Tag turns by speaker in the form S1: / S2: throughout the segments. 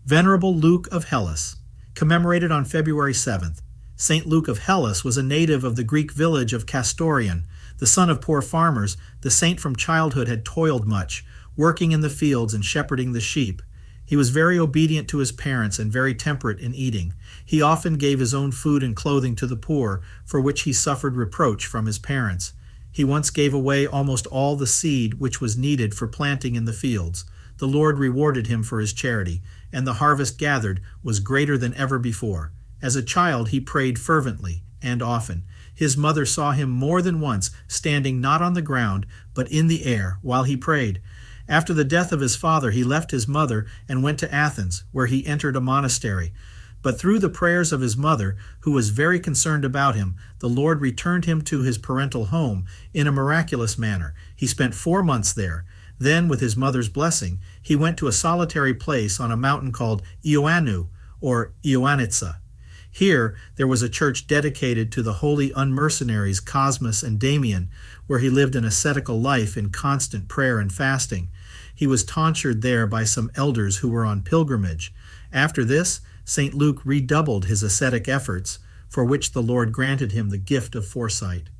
S1: Venerable Luke of Hellas, commemorated on February 7th. Saint Luke of Hellas was a native of the Greek village of Castoria. The son of poor farmers, the saint from childhood had toiled much, working in the fields and shepherding the sheep. He was very obedient to his parents and very temperate in eating. He often gave his own food and clothing to the poor, for which he suffered reproach from his parents. He once gave away almost all the seed which was needed for planting in the fields. The Lord rewarded him for his charity, and the harvest gathered was greater than ever before. As a child he prayed fervently and often. His mother saw him more than once standing not on the ground, but in the air, while he prayed. After the death of his father, he left his mother and went to Athens, where he entered a monastery. But through the prayers of his mother, who was very concerned about him, the Lord returned him to his parental home in a miraculous manner. He spent 4 months there. Then, with his mother's blessing, he went to a solitary place on a mountain called Iannou, or Ioannitsa. Here there was a church dedicated to the holy unmercenaries Cosmas and Damian, where he lived an ascetical life in constant prayer and fasting. He was tonsured there by some elders who were on pilgrimage. After this, St. Luke redoubled his ascetic efforts, for which the Lord granted him the gift of foresight.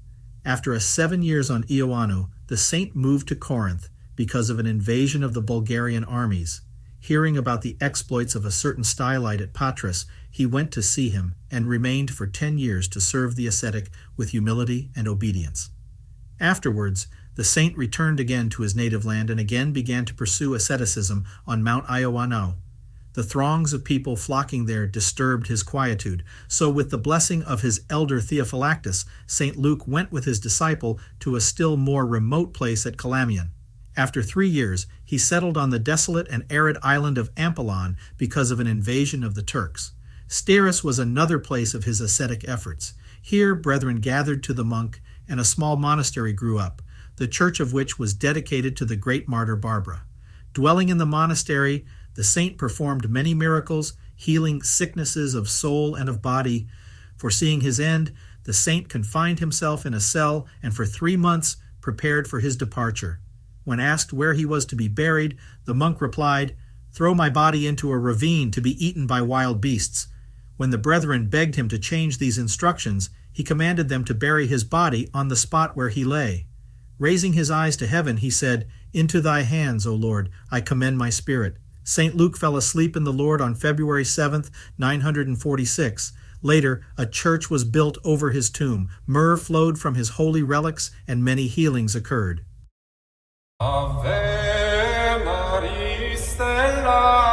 S1: After 7 years on Iannou, the saint moved to Corinth because of an invasion of the Bulgarian armies. Hearing about the exploits of a certain stylite at Patras, he went to see him and remained for 10 years to serve the ascetic with humility and obedience. Afterwards, the saint returned again to his native land and again began to pursue asceticism on Mount Iannou. The throngs of people flocking there disturbed his quietude, so with the blessing of his elder Theophylactus, St. Luke went with his disciple to a still more remote place at Calamian. After 3 years, he settled on the desolate and arid island of Ampelon because of an invasion of the Turks. Steris was another place of his ascetic efforts. Here brethren gathered to the monk, and a small monastery grew up, the church of which was dedicated to the great martyr Barbara. Dwelling in the monastery, the saint performed many miracles, healing sicknesses of soul and of body. Foreseeing his end, the saint confined himself in a cell and for 3 months prepared for his departure. When asked where he was to be buried, the monk replied, "Throw my body into a ravine to be eaten by wild beasts." When the brethren begged him to change these instructions, he commanded them to bury his body on the spot where he lay. Raising his eyes to heaven, he said, "Into thy hands, O Lord, I commend my spirit." St. Luke fell asleep in the Lord on February 7th, 946. Later, a church was built over his tomb. Myrrh flowed from his holy relics, and many healings occurred.
S2: Ave Maria Stella